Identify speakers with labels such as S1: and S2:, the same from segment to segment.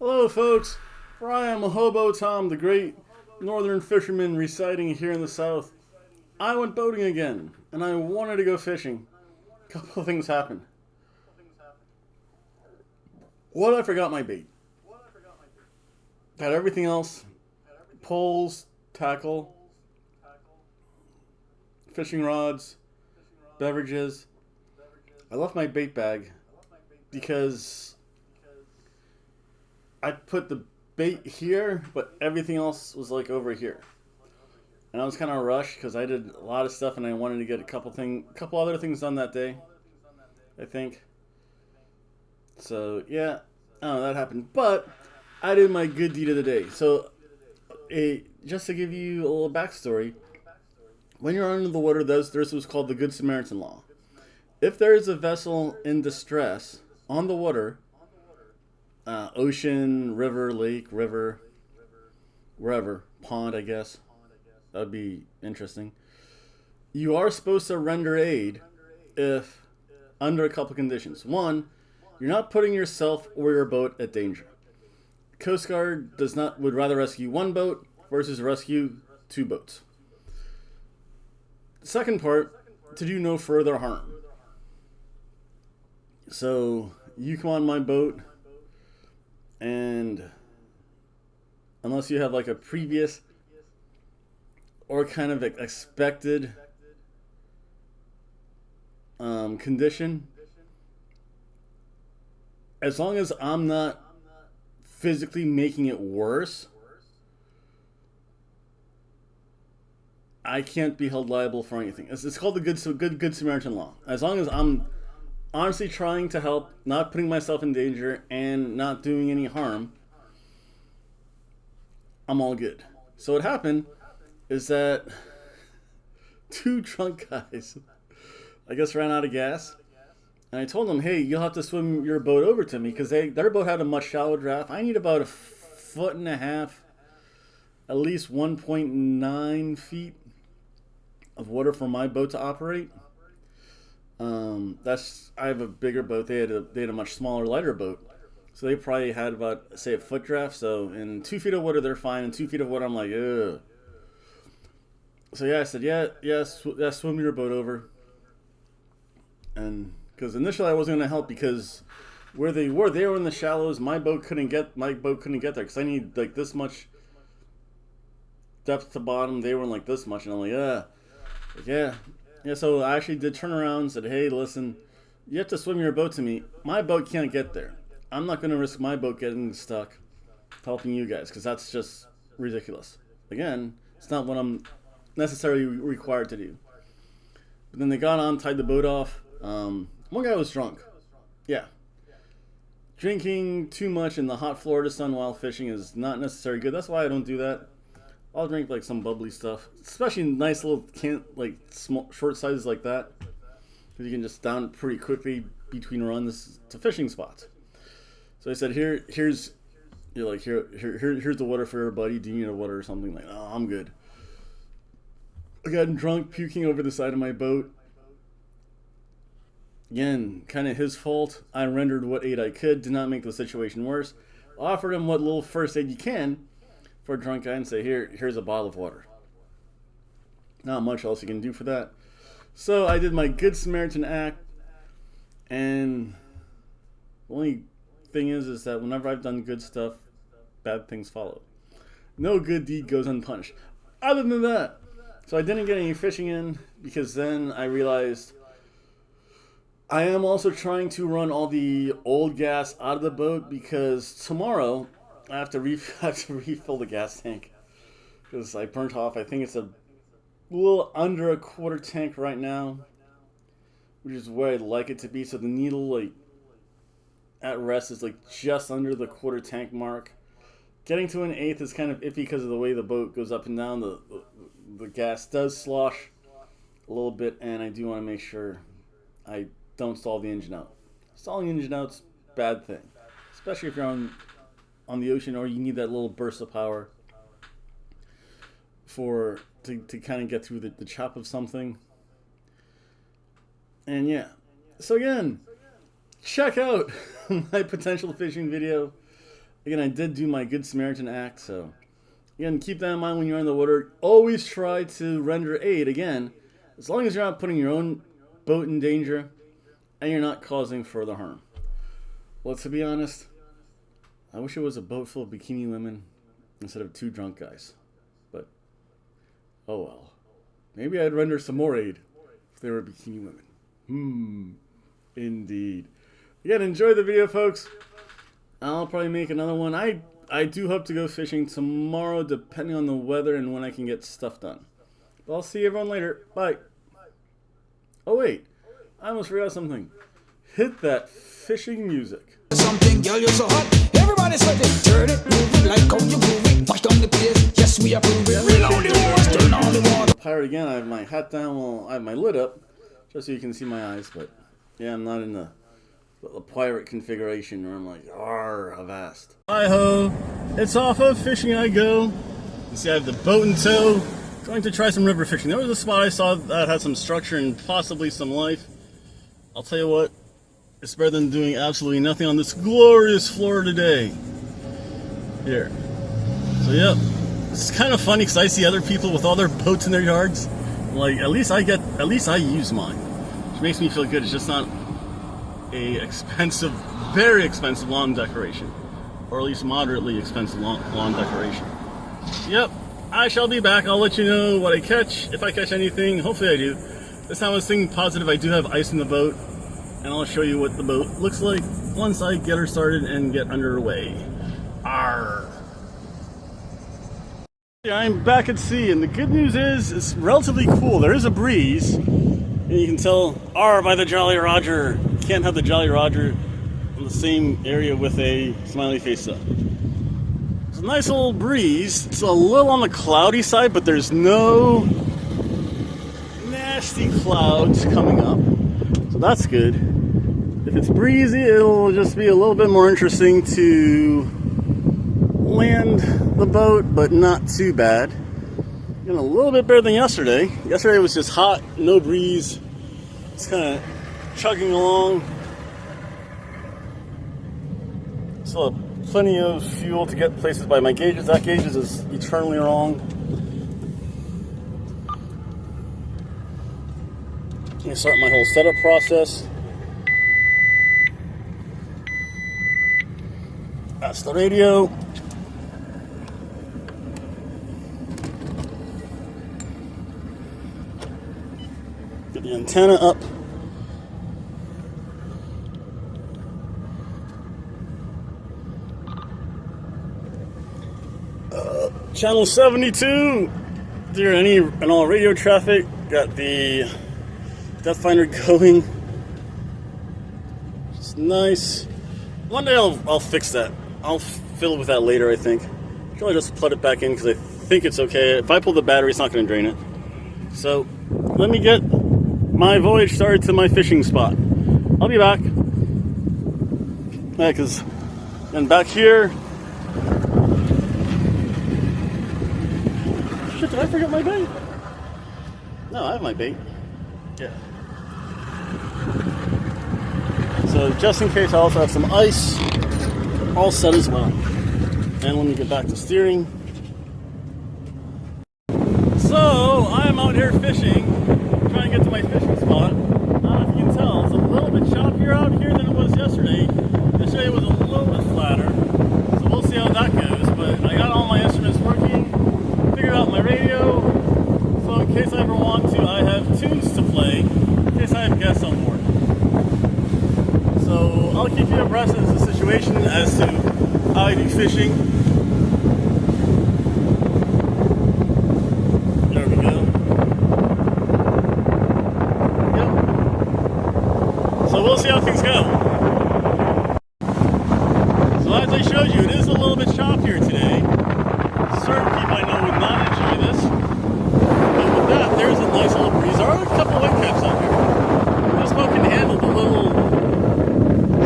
S1: Hello, folks. I am Hobo Tom, the great northern fisherman residing here in the south. I went boating again, and I wanted to go fishing. A couple of things happened. What? I forgot my bait. Got everything else: poles, tackle, fishing rods, beverages. I left my bait bag because I put the bait here, but everything else was like over here. And I was kind of rushed because I did a lot of stuff and I wanted to get a couple other things done that day, I think. So yeah, I don't know, that happened. But I did my good deed of the day. So, just to give you a little backstory, when you're under the water, there's what's called the Good Samaritan law. If there is a vessel in distress on the water, ocean, river, lake, river, wherever, pond, I guess, that would be interesting. You are supposed to render aid if under a couple conditions. One, you're not putting yourself or your boat at danger. Coast Guard would rather rescue one boat versus rescue two boats. The second part, to do no further harm. So you come on my boat, and unless you have like a previous or kind of expected condition, as long as I'm not physically making it worse, I can't be held liable for anything. It's called the Good Samaritan law. As long as I'm honestly trying to help, not putting myself in danger, and not doing any harm, I'm all good. So what happened is that two drunk guys, I guess, ran out of gas. And I told them, hey, you'll have to swim your boat over to me because their boat had a much shallower draft. I need about 1.5 feet, at least 1.9 feet of water for my boat to operate. I have a bigger boat. They had a much smaller, lighter boat, so they probably had about, say, a foot draft. So in 2 feet of water, they're fine. In 2 feet of water, I'm like, ugh. So yeah, I said, yeah, swim your boat over. And because initially I wasn't gonna help because where they were in the shallows. My boat couldn't get there because I need like this much depth to bottom. They were in like this much, and I'm like, yeah. So I actually did turn around and said, hey, listen, you have to swim your boat to me. My boat can't get there. I'm not going to risk my boat getting stuck helping you guys because that's just ridiculous. Again, it's not what I'm necessarily required to do. But then they got on, tied the boat off. One guy was drunk. Yeah. Drinking too much in the hot Florida sun while fishing is not necessarily good. That's why I don't do that. I'll drink like some bubbly stuff, especially nice little small short sizes like that, because you can just down it pretty quickly between runs to fishing spots. So I said, here's the water for everybody. Do you need a water or something? Like, oh, I'm good. I got drunk, puking over the side of my boat. Again, kind of his fault. I rendered what aid I could, did not make the situation worse. Offered him what little first aid you can for a drunk guy and say, here's a bottle of water. Not much else you can do for that. So I did my Good Samaritan act, and the only thing is that whenever I've done good stuff, bad things follow. No good deed goes unpunished. Other than that, so I didn't get any fishing in because then I realized I am also trying to run all the old gas out of the boat because tomorrow I have to refill the gas tank because I burnt off. I think it's a little under a quarter tank right now, which is where I'd like it to be. So the needle, like, at rest is like just under the quarter tank mark. Getting to an eighth is kind of iffy because of the way the boat goes up and down. The gas does slosh a little bit, and I do want to make sure I don't stall the engine out. Stalling the engine out's a bad thing, especially if you're on the ocean or you need that little burst of power to kind of get through the chop of something. And yeah, so again, check out my potential fishing video. Again, I did do my Good Samaritan act, so again, keep that in mind when you're on the water. Always try to render aid, again, as long as you're not putting your own boat in danger and you're not causing further harm. Well, to be honest, I wish it was a boat full of bikini women instead of 2 drunk guys. But, oh well. Maybe I'd render some more aid if they were bikini women. Indeed. Again, enjoy the video, folks. I'll probably make another one. I do hope to go fishing tomorrow, depending on the weather and when I can get stuff done. But I'll see everyone later. Bye. Oh, wait. I almost forgot something. Hit that fishing music.
S2: Something, girl, you're so hot. Everybody sweating. Turn it, move it like how you move it. Watch down the place. Yes, we approve it. Reload the horse. Turn on the water.
S1: Pirate again. I have my hat down while I have my lid up, just so you can see my eyes. But yeah, I'm not in the pirate configuration where I'm like, arr, avast. Hi-ho. It's off of fishing I go. You see I have the boat in tow. Going to try some river fishing. There was a spot I saw that had some structure and possibly some life. I'll tell you what, it's better than doing absolutely nothing on this glorious Florida day. Here. So yep, it's kind of funny because I see other people with all their boats in their yards. Like, at least I use mine, which makes me feel good. It's just not a expensive, very expensive lawn decoration, or at least moderately expensive lawn decoration. Yep, I shall be back. I'll let you know what I catch, if I catch anything. Hopefully I do. This time I was thinking positive. I do have ice in the boat, and I'll show you what the boat looks like once I get her started and get underway. Arr! I'm back at sea, and the good news is it's relatively cool. There is a breeze, and you can tell R by the Jolly Roger. You can't have the Jolly Roger in the same area with a smiley face up. It's a nice little breeze. It's a little on the cloudy side, but there's no nasty clouds coming up, so that's good. If it's breezy, it'll just be a little bit more interesting to land the boat, but not too bad. Getting a little bit better than yesterday. Yesterday was just hot, no breeze. It's kind of chugging along. Still have plenty of fuel to get places by my gauges. That gauges is eternally wrong. I'm gonna start my whole setup process. That's the radio. Get the antenna up. Channel 72. There any and all radio traffic. Got the depth finder going. It's nice. One day I'll fix that. I'll fiddle with that later, I think. I'll just plug it back in because I think it's okay. If I pull the battery, it's not going to drain it. So let me get my voyage started to my fishing spot. I'll be back. Yeah, because and back here. Shit, did I forget my bait? No, I have my bait. Yeah. So just in case, I also have some ice all set as well. And let me get back to steering. So I'm out here fishing, trying to get to my fishing spot. I don't know if you can tell, it's a little bit choppier out here than it was yesterday. Yesterday was a little bit flatter, so we'll see how that goes. But I got all my instruments working, figured out my radio, so in case I ever want to, I have tunes to play, in case I have guests on board. So I'll keep you abreast of the situation as to how I do fishing. There we go. Yep. So we'll see how things go. So as I showed you, it is a little bit choppier today. Certain people I know would not enjoy this. But with that, there's a nice little breeze. There are a couple white caps out here. This boat can handle the little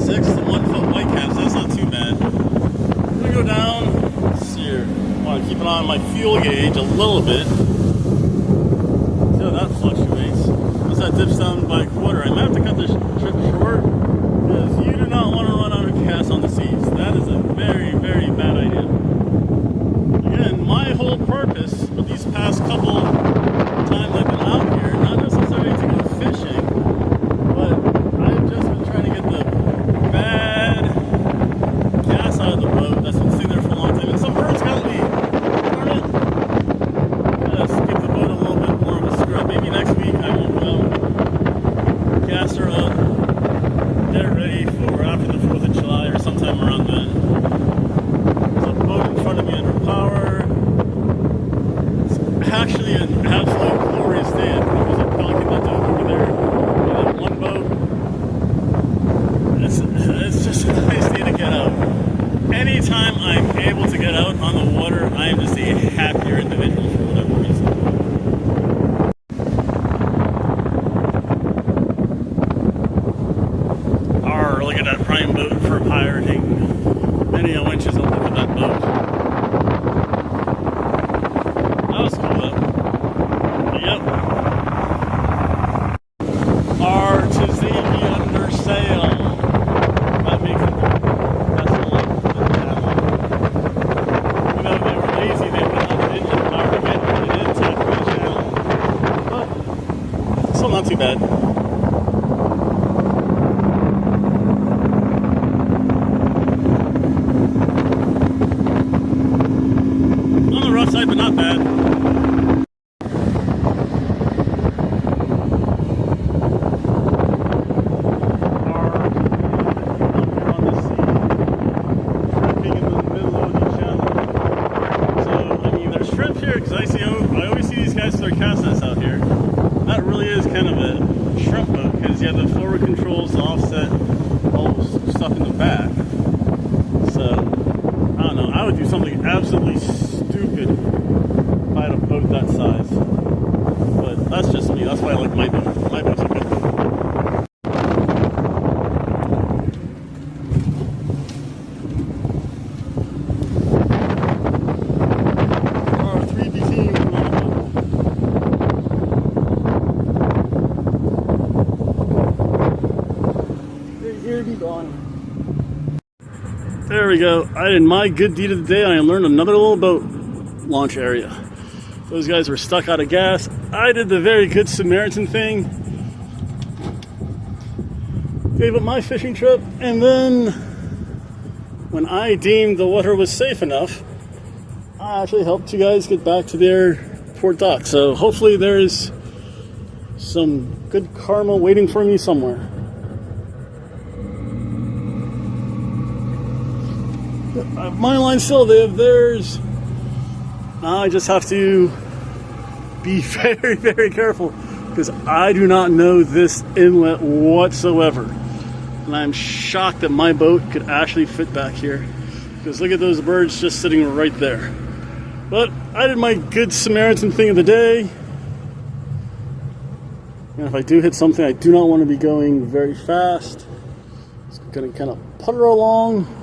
S1: 6 to 1 foot white caps. That's not too bad. I'm gonna go down. Let's see here. I want to keep an eye on my fuel gauge a little bit. See how that fluctuates. Once that dips down by a quarter, I might have to cut this trip short because you do not want to run out of gas on the seas. That is a very, very, get ready for after the 4th of July or sometime around then. There's a boat in front of me under power. It's actually an absolute glorious day. There's a pelican that's over there. We have one boat. It's just a nice day to get out. Anytime I'm able to get out on the water, I am just a happier individual for whatever reason. Look at that prime boat for pirating. Many winches on top of that boat. That was cool though. Yep. Artesini under sail. That makes it vessel of the channel. Even though they were lazy, they put another engine power to get it into the channel. But still not too bad. Side, but not bad. I always see these guys with their cast nets out here. That really is kind of a shrimp boat because you have the forward controls to offset all the stuff in the back. So, I don't know. I would do something absolutely stupid if I had a boat that size. But that's just me. That's why I like my boat. My boat's a good boat. There we go. I did my good deed of the day. I learned another little boat launch area. Those guys were stuck out of gas. I did the very good Samaritan thing. Gave up my fishing trip, and then when I deemed the water was safe enough, I actually helped you guys get back to their port dock. So hopefully there's some good karma waiting for me somewhere. My line's still there. Theirs. I just have to be very, very careful because I do not know this inlet whatsoever. And I'm shocked that my boat could actually fit back here. Because look at those birds just sitting right there. But I did my good Samaritan thing of the day. And if I do hit something, I do not want to be going very fast. It's going to kind of putter along.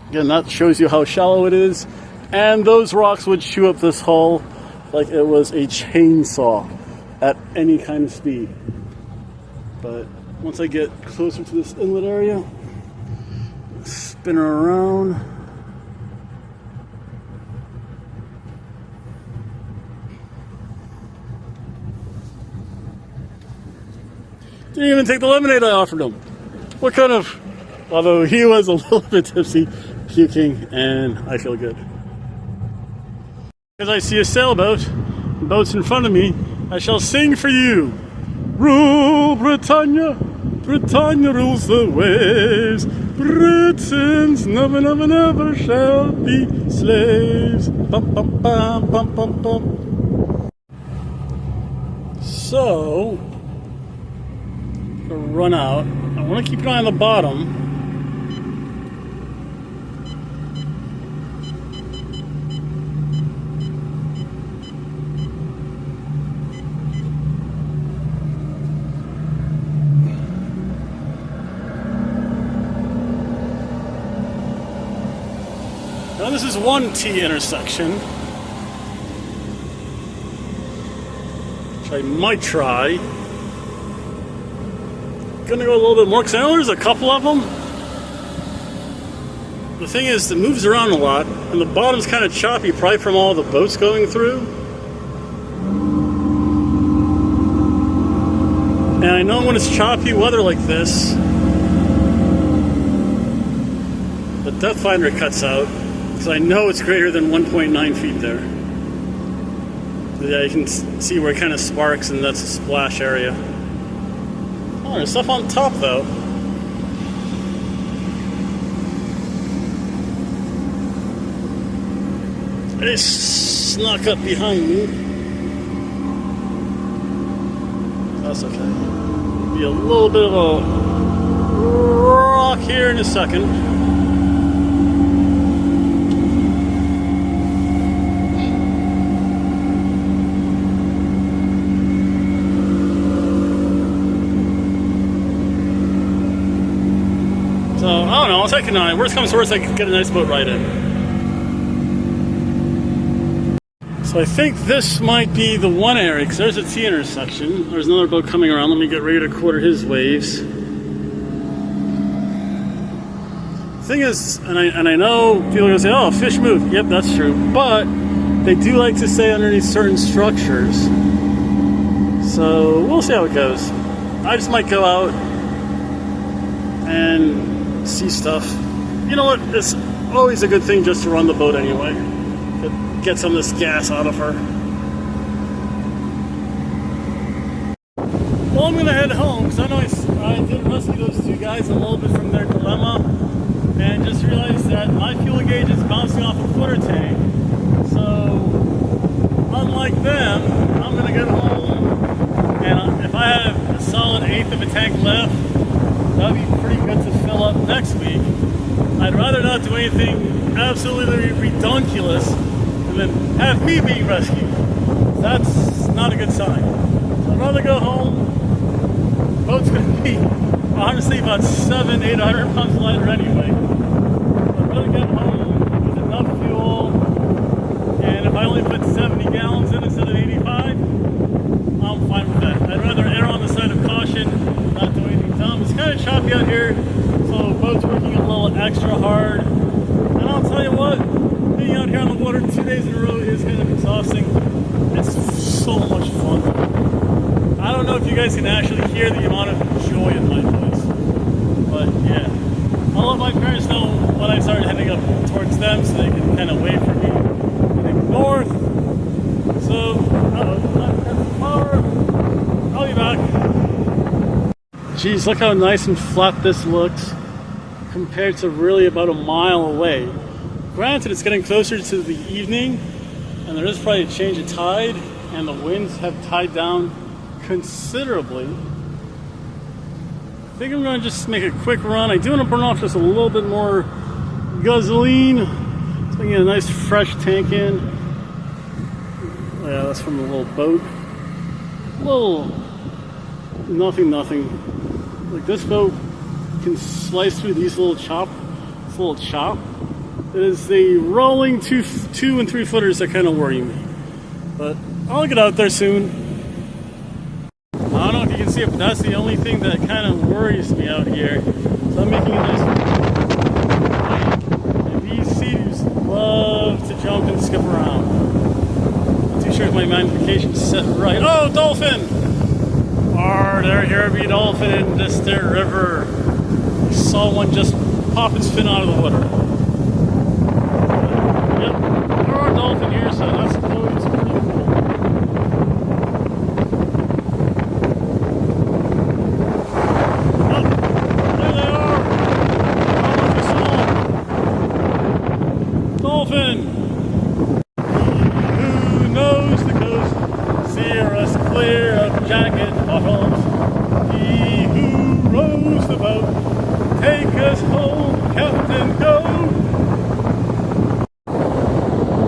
S1: Again, that shows you how shallow it is. And those rocks would chew up this hull like it was a chainsaw at any kind of speed. But once I get closer to this inlet area, spin her around. Didn't even take the lemonade I offered him. What kind of... Although he was a little bit tipsy, puking, and I feel good. As I see a sailboat, the boat's in front of me, I shall sing for you. Rule Britannia, Britannia rules the waves. Britons never, never, never shall be slaves. Bum, bum, bum, bum, bum, bum. So, to run out, I want to keep an eye on the bottom. Now this is one T intersection, which I might try. Gonna go a little bit more because I know there's a couple of them. The thing is, it moves around a lot, and the bottom's kind of choppy, probably from all the boats going through. And I know when it's choppy weather like this, the depth finder cuts out. So I know it's greater than 1.9 feet there. Yeah, you can see where it kind of sparks, and that's a splash area. Oh, Oh, there's stuff on top though. It snuck up behind me. That's okay. Be a little bit of a rock here in a second. So, I don't know, I'll take a 9. Worst comes to worst, I can get a nice boat ride in. So I think this might be the one area, because there's a T intersection. There's another boat coming around. Let me get ready to quarter his waves. The thing is, and I know people are going to say, oh, fish move. Yep, that's true. But they do like to stay underneath certain structures. So we'll see how it goes. I just might go out and see stuff. You know what? It's always a good thing just to run the boat anyway. Get some of this gas out of her. Well, I'm gonna head home because I know I did rescue those two guys a little bit from their dilemma and just realized that my fuel gauge is bouncing off a quarter tank. So, unlike them, I'm gonna get home and if I have a solid 1/8 of a tank left, that'd be pretty good to fill up next week. I'd rather not do anything absolutely redonkulous and then have me being rescued. That's not a good sign. So I'd rather go home. The boat's going to be honestly about 700-800 pounds lighter anyway. I'd rather get home with enough fuel, and if I only put 70 gallons in instead of 85, I'm fine with that. I'd rather err on the side of caution, not do anything dumb. It's kind of choppy out here, so the boat's working a little extra hard. And I'll tell you what, being out here on the water 2 days in a row is kind of exhausting. It's so much fun. I don't know if you guys can actually hear the amount of joy in my voice. But yeah, I'll let my parents know when I start heading up towards them so they can kind of wait for me heading north. So, I'll be back. Geez, look how nice and flat this looks compared to really about a mile away. Granted, it's getting closer to the evening, and there is probably a change of tide, and the winds have tied down considerably. I think I'm going to just make a quick run. I do want to burn off just a little bit more gasoline, so I can get a nice fresh tank in. Yeah, that's from the little boat. Little nothing. Like this boat can slice through these little chop. This little chop. It is the rolling 2 and 3 footers that kind of worry me. But I'll get out there soon. I don't know if you can see it, but that's the only thing that kind of worries me out here. So I'm making a nice. And these seals love to jump and skip around. Not too sure if my magnification's set right. Oh, dolphin! There here be dolphin in this there river. I saw one just pop its fin out of the water. Yep, there are dolphin here, so that's always pretty cool. Oh, there they are! Dolphin! Who knows the coast? Steer us clear of jagged bottoms. He who rows the boat, take us home, Captain, go!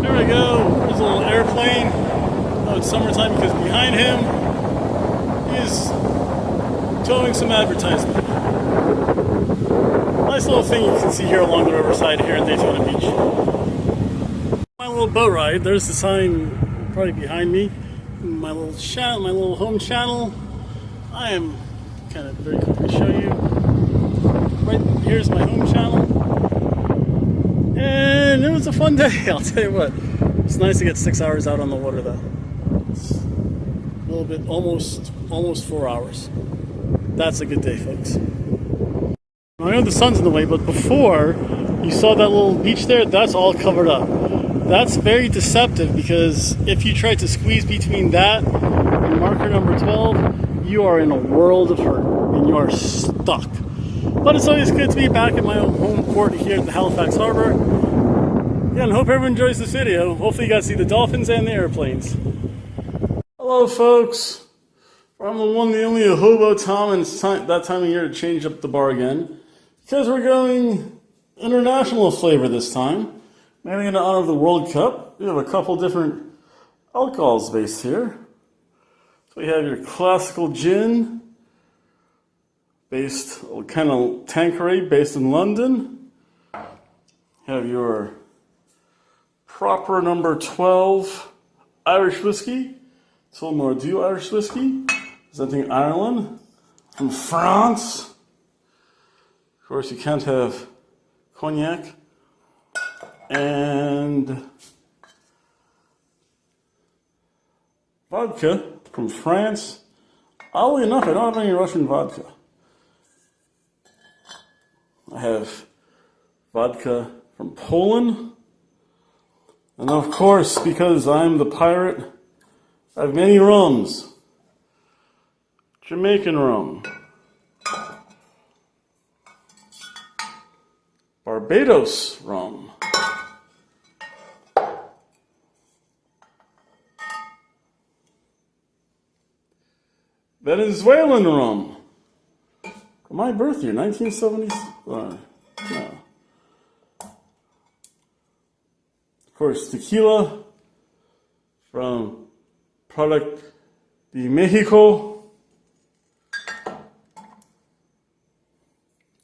S1: There we go. There's a little airplane. Oh, it's summertime because behind him is towing some advertisement. Nice little thing you can see here along the riverside here in Daytona Beach. My little boat ride. There's the sign probably behind me. My little channel, my little home channel. I am kind of very quick to show you. Right here's my home channel. And it was a fun day, I'll tell you what. It's nice to get 6 hours out on the water though. It's a little bit, almost 4 hours. That's a good day, folks. I know the sun's in the way, but before you saw that little beach there, that's all covered up. That's very deceptive because if you try to squeeze between that and marker number 12, you are in a world of hurt and you are stuck. But it's always good to be back at my own home port here at the Halifax Harbor. Yeah, and hope everyone enjoys this video. Hopefully you guys see the dolphins and the airplanes. Hello folks. I'm the one, the only Hobo Tom, and it's that time of year to change up the bar again. Because we're going international flavor this time. Mainly in honor of the World Cup. We have a couple different alcohols based here. So we have your classical gin, based, kind of Tanqueray, based in London. You have your proper number 12 Irish whiskey. Tullamore Irish whiskey, representing Ireland. From France, of course, you can't have cognac. And vodka from France. Oddly enough, I don't have any Russian vodka. I have vodka from Poland. And of course, because I'm the pirate, I have many rums. Jamaican rum. Barbados rum. Venezuelan rum. My birth year, 1970. No. Of course, tequila from product de Mexico.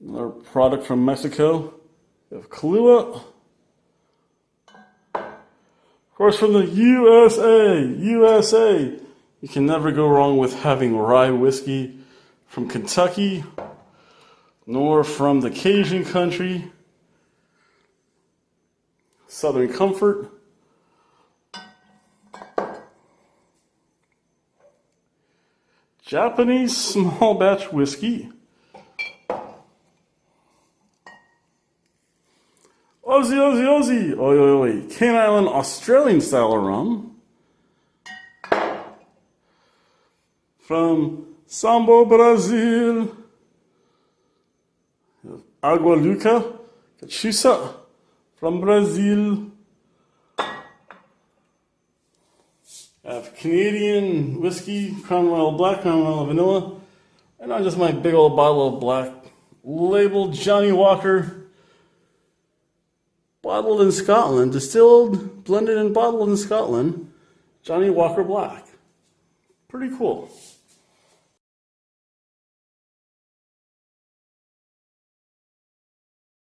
S1: Another product from Mexico. We have Kahlua. Of course, from the USA. You can never go wrong with having rye whiskey from Kentucky, nor from the Cajun country, Southern Comfort. Japanese small batch whiskey. Aussie. Oi. Cane Island Australian style rum. From Sambo, Brazil. Agua Luca, Cachusa from Brazil. I have Canadian whiskey, Crown Royal Black, Crown Royal Vanilla. And not just my big old bottle of black, labeled Johnny Walker. Bottled in Scotland, distilled, blended and bottled in Scotland. Johnny Walker Black. Pretty cool.